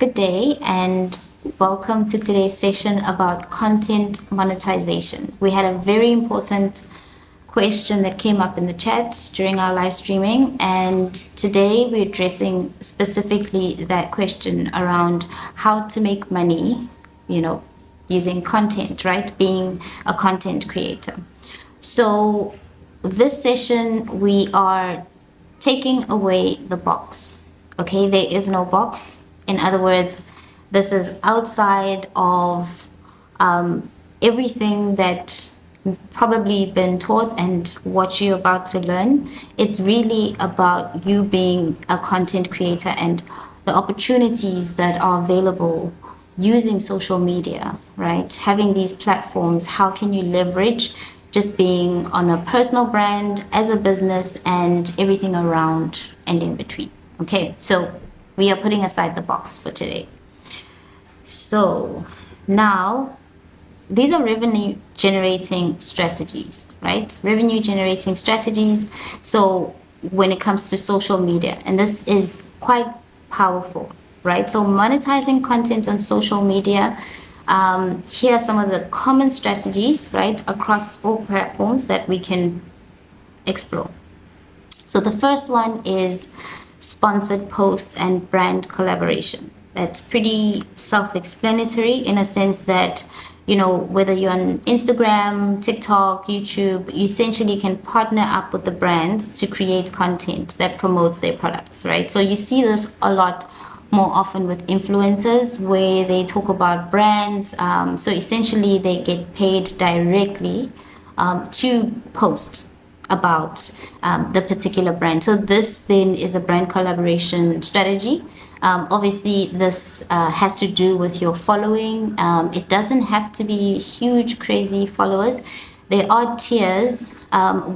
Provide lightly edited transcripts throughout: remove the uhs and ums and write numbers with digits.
Good day and welcome to today's session about content monetization. We had a very important question that came up in the chat during our live streaming, and today we're addressing specifically that question around how to make money, using content, right? Being a content creator. So this session, we are taking away the box. Okay, there is no box. In other words, this is outside of everything that you've probably been taught and what you're about to learn. It's really about you being a content creator and the opportunities that are available using social media, right? Having these platforms, how can you leverage just being on a personal brand, as a business, and everything around and in between. Okay, so we are putting aside the box for today. So now, these are revenue generating strategies, right? Revenue generating strategies. So when it comes to social media, and this is quite powerful, right? So monetizing content on social media. Here are some of the common strategies, right, across all platforms that we can explore. So the first one is sponsored posts and brand collaboration. That's pretty self-explanatory in a sense that, whether you're on Instagram, TikTok, YouTube, you essentially can partner up with the brands to create content that promotes their products, right? So you see this a lot more often with influencers where they talk about brands. So essentially they get paid directly to post about the particular brand. So this then is a brand collaboration strategy. Obviously, this has to do with your following. It doesn't have to be huge, crazy followers. There are tiers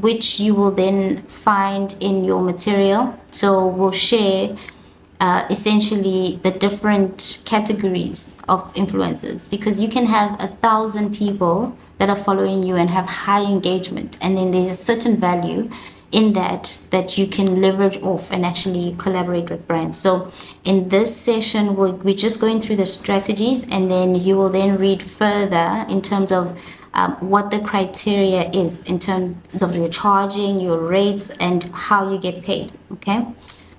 which you will then find in your material. So we'll share essentially the different categories of influencers, because you can have 1,000 people that are following you and have high engagement, and then there's a certain value in that you can leverage off and actually collaborate with brands. So in this session, we're just going through the strategies, and then you will then read further in terms of what the criteria is in terms of your charging, your rates, and how you get paid. Okay.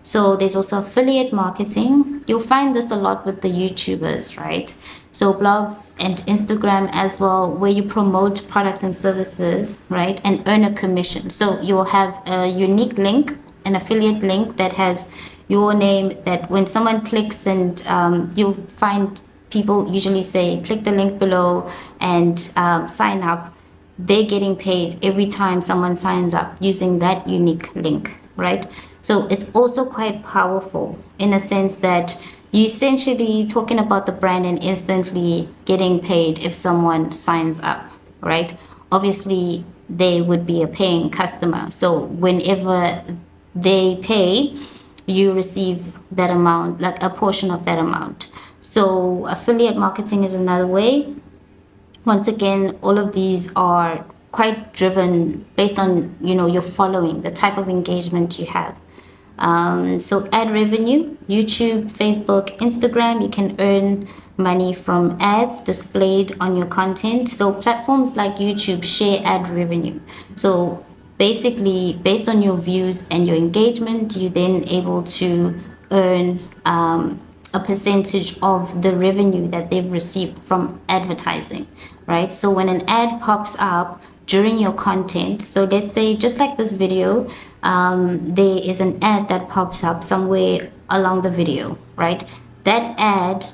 So there's also affiliate marketing. You'll find this a lot with the YouTubers, right? So blogs and Instagram as well, where you promote products and services, right? And earn a commission. So you will have a unique link, an affiliate link that has your name, that when someone clicks, and you'll find people usually say, click the link below and sign up. They're getting paid every time someone signs up using that unique link, right? So it's also quite powerful in a sense that you essentially talking about the brand and instantly getting paid if someone signs up, right? Obviously, they would be a paying customer. So whenever they pay, you receive that amount, like a portion of that amount. So affiliate marketing is another way. Once again, all of these are quite driven based on, your following, the type of engagement you have. So ad revenue, YouTube, Facebook, Instagram, you can earn money from ads displayed on your content. So platforms like YouTube share ad revenue. So basically, based on your views and your engagement, you're then able to earn a percentage of the revenue that they've received from advertising, right? So when an ad pops up during your content, so let's say just like this video, there is an ad that pops up somewhere along the video, right? That ad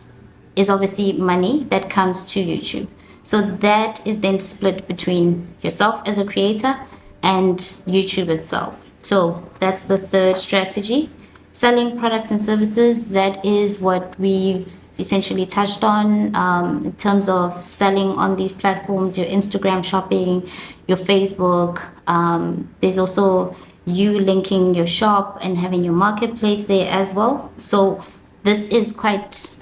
is obviously money that comes to YouTube. So that is then split between yourself as a creator and YouTube itself. So that's the third strategy. Selling products and services, that is what we've essentially touched on in terms of selling on these platforms, your Instagram shopping, your Facebook. There's also you linking your shop and having your marketplace there as well. So this is quite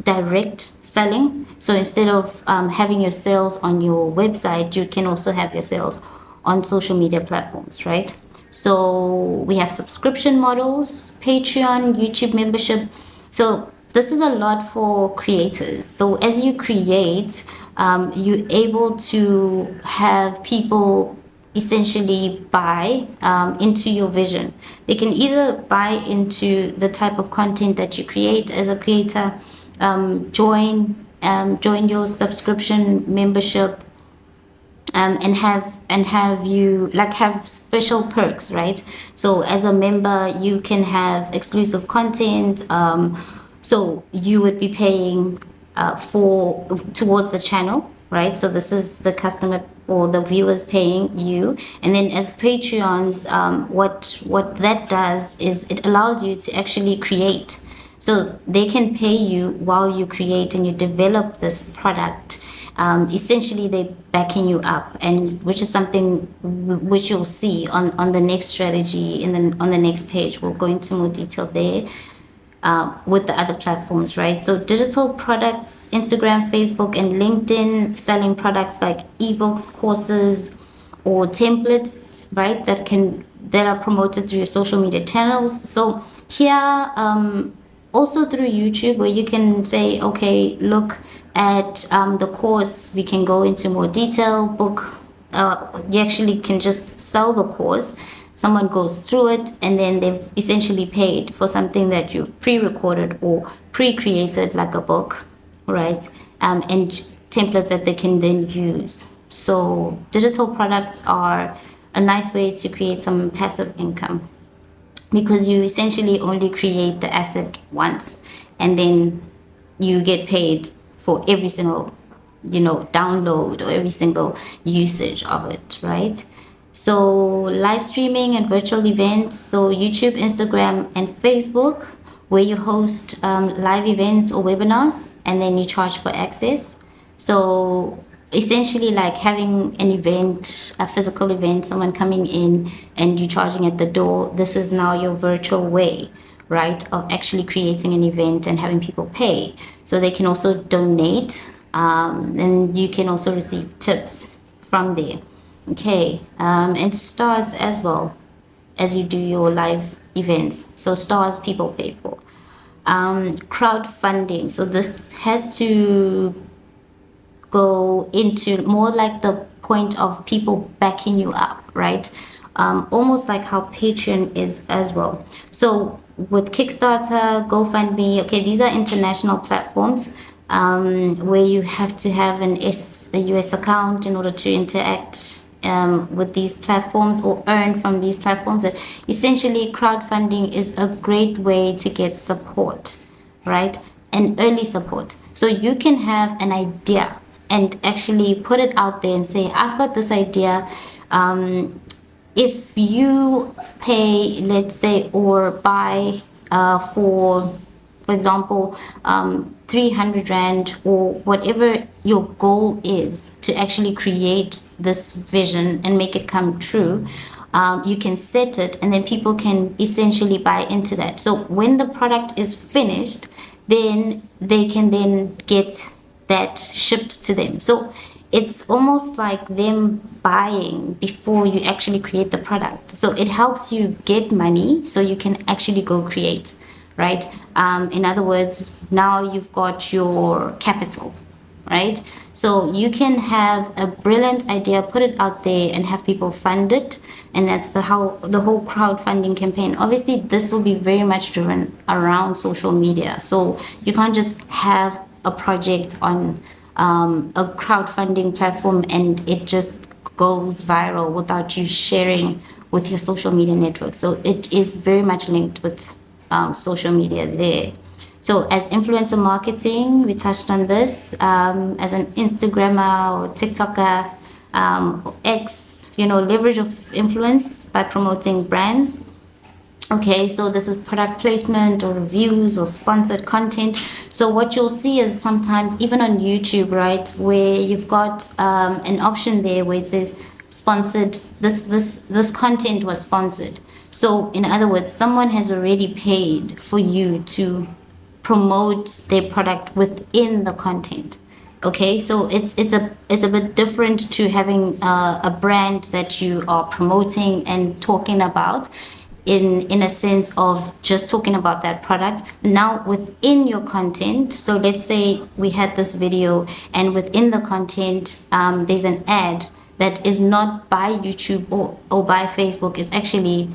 direct selling. So instead of having your sales on your website, you can also have your sales on social media platforms, right? So we have subscription models, Patreon, YouTube membership. So this is a lot for creators. So as you create, you're able to have people essentially buy into your vision. They can either buy into the type of content that you create as a creator, join your subscription membership, and have you like have special perks, right? So as a member, you can have exclusive content. So you would be paying for towards the channel, right? So this is the customer or the viewers paying you, and then as Patreons, what that does is it allows you to actually create. So they can pay you while you create and you develop this product. Essentially, they're backing you up, and which is something which you'll see on the next strategy on the next page. We'll go into more detail there with the other platforms, right? So digital products, Instagram, Facebook, and LinkedIn, selling products like ebooks, courses, or templates, right? That are promoted through your social media channels. So here, also through YouTube, where you can say, okay, look at the course, we can go into more detail, book, you actually can just sell the course. Someone goes through it, and then they've essentially paid for something that you've pre-recorded or pre-created, like a book, right? And templates that they can then use. So digital products are a nice way to create some passive income, because you essentially only create the asset once, and then you get paid for every single download or every single usage of it, right? So live streaming and virtual events, so YouTube, Instagram, and Facebook, where you host live events or webinars, and then you charge for access. So essentially, like having an event, a physical event, someone coming in and you charging at the door, this is now your virtual way, right, of actually creating an event and having people pay. So they can also donate, and you can also receive tips from there. Okay, and stars as well, as you do your live events. So stars people pay for. Crowdfunding. So this has to go into more like the point of people backing you up, right? Almost like how Patreon is as well. So with Kickstarter, GoFundMe, okay, these are international platforms where you have to have a US account in order to interact with these platforms or earn from these platforms. And essentially, crowdfunding is a great way to get support, right? And early support. So you can have an idea and actually put it out there and say, I've got this idea. If you pay, let's say, or buy for example, 300 Rand or whatever your goal is to actually create this vision and make it come true, you can set it, and then people can essentially buy into that. So when the product is finished, then they can then get that shipped to them. So it's almost like them buying before you actually create the product. So it helps you get money so you can actually go create, right? In other words, now you've got your capital, right? So you can have a brilliant idea, put it out there, and have people fund it. And that's the whole crowdfunding campaign. Obviously, this will be very much driven around social media. So you can't just have a project on a crowdfunding platform and it just goes viral without you sharing with your social media network. So it is very much linked with social media there. So as influencer marketing, we touched on this, as an Instagrammer or TikToker, or X, leverage of influence by promoting brands. Okay, so this is product placement or reviews or sponsored content. So what you'll see is sometimes even on YouTube, right, where you've got an option there where it says sponsored, this content was sponsored. So in other words, someone has already paid for you to promote their product within the content. Okay, so it's a bit different to having a brand that you are promoting and talking about. in a sense of just talking about that product. Now within your content, so let's say we had this video, and within the content there's an ad that is not by YouTube or by Facebook. It's actually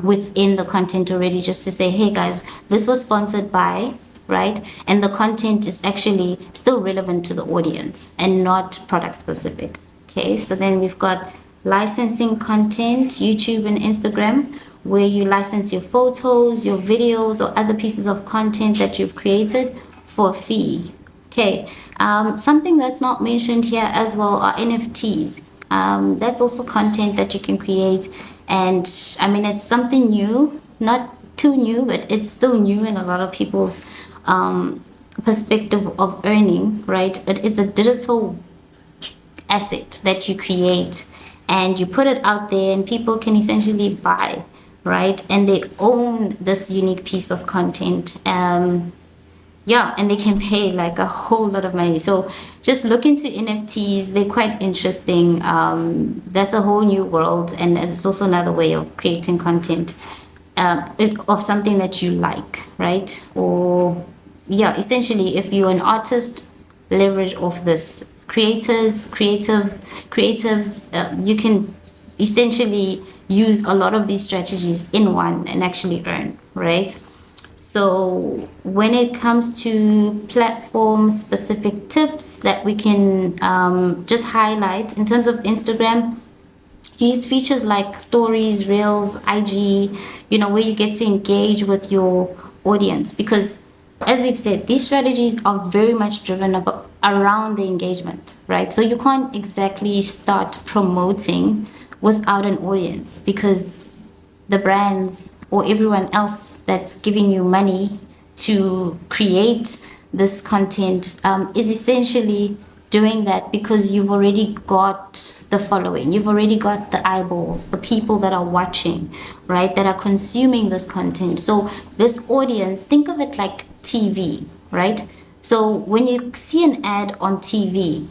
within the content already, just to say, hey guys, this was sponsored by, right? And the content is actually still relevant to the audience and not product specific. Okay, so then we've got licensing content, YouTube and Instagram, where you license your photos, your videos, or other pieces of content that you've created for a fee. Okay, something that's not mentioned here as well are NFTs. That's also content that you can create, and I mean, it's something new, not too new, but it's still new in a lot of people's perspective of earning, right? But it's a digital asset that you create and you put it out there, and people can essentially buy, right? And they own this unique piece of content. Yeah, and they can pay like a whole lot of money. So just look into NFTs. They're quite interesting. That's a whole new world, and it's also another way of creating content of something that you like, right? Or yeah, essentially, if you're an artist, leverage off this. Creatives, you can essentially use a lot of these strategies in one and actually earn, right? So when it comes to platform specific tips that we can just highlight in terms of Instagram, use features like stories, reels, IG, where you get to engage with your audience, because as we've said, these strategies are very much driven around the engagement, right? So you can't exactly start promoting without an audience, because the brands or everyone else that's giving you money to create this content is essentially doing that because you've already got the following, you've already got the eyeballs, the people that are watching, right, that are consuming this content. So this audience, think of it like TV, right? So when you see an ad on TV,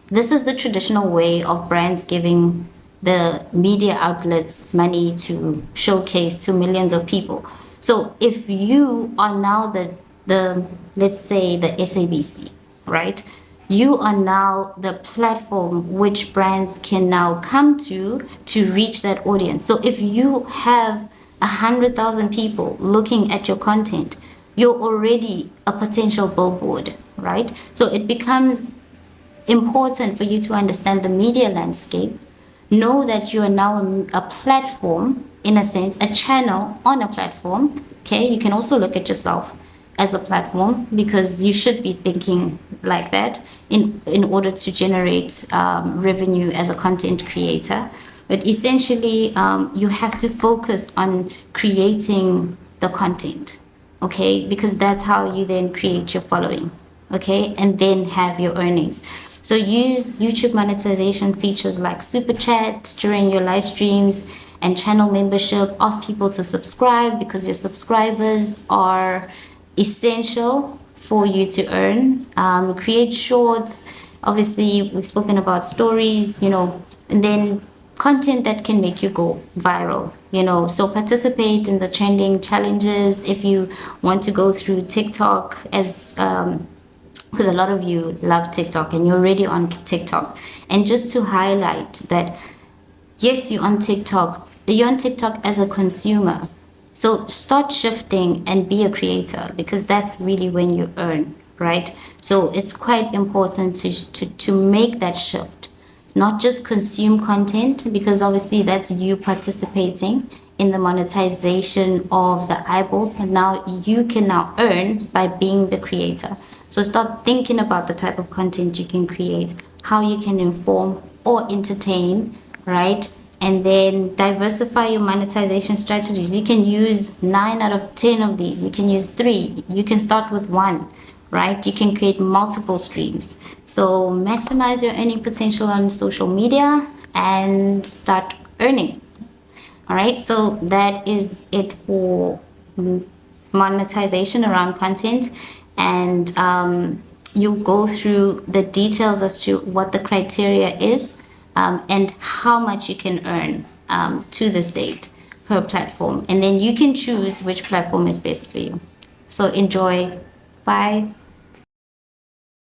this is the traditional way of brands giving the media outlets money to showcase to millions of people. So if you are now the let's say the SABC, right? You are now the platform which brands can now come to reach that audience. So if you have 100,000 people looking at your content, you're already a potential billboard, right? So it becomes important for you to understand the media landscape, know that you are now a platform, in a sense, a channel on a platform. Okay, you can also look at yourself as a platform, because you should be thinking like that in order to generate revenue as a content creator. But essentially, you have to focus on creating the content, okay? Because that's how you then create your following, okay? And then have your earnings. So use YouTube monetization features like Super Chat during your live streams and channel membership. Ask people to subscribe, because your subscribers are essential for you to earn. Create shorts. Obviously, we've spoken about stories, and then content that can make you go viral, So participate in the trending challenges if you want to go through TikTok, as because a lot of you love TikTok and you're already on TikTok. And just to highlight that, yes, you're on TikTok as a consumer. So start shifting and be a creator, because that's really when you earn, right? So it's quite important to make that shift, not just consume content, because obviously that's you participating in the monetization of the eyeballs, but now you can now earn by being the creator. So start thinking about the type of content you can create, how you can inform or entertain, right? And then diversify your monetization strategies. You can use 9 out of 10 of these. You can use 3. You can start with 1, right? You can create multiple streams. So maximize your earning potential on social media and start earning. All right, so that is it for monetization around content. And you go through the details as to what the criteria is, and how much you can earn to this date. per platform, and then you can choose which platform is best for you. So enjoy. Bye.